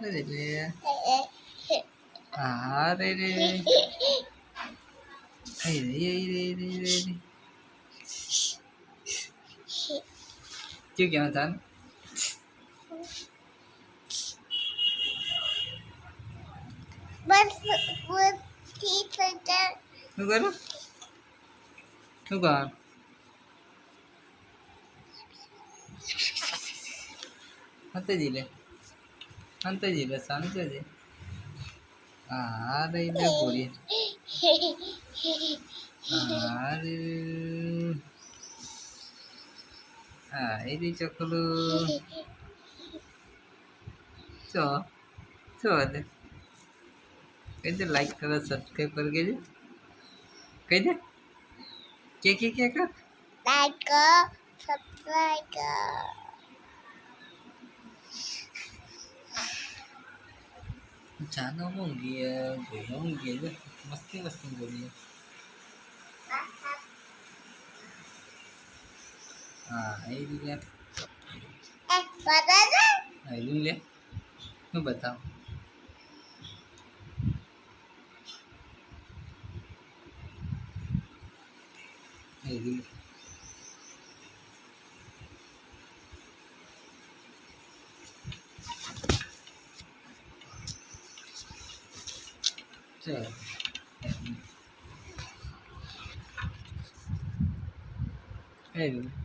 અરે રે હા રે રે અરે રે રે રે રે રે શું કહેવા તાન શું કરું શું કર અંતેજી લે શાંતિ છે હા રે લે પૂરી હા રે હા એ રી ચકલું ચો ચો દે કહી દે લાઈક કરો સબસ્ક્રાઈબ કરી દેજો કહી દે કે કર લાઈક કરો સબસ્ક્રાઇબ કરો જાનો ઊંઘી મસ્તી બોલીએ હા એ રીતે હા લે શું બતાવ એ રીતે ચાલો એ રીતે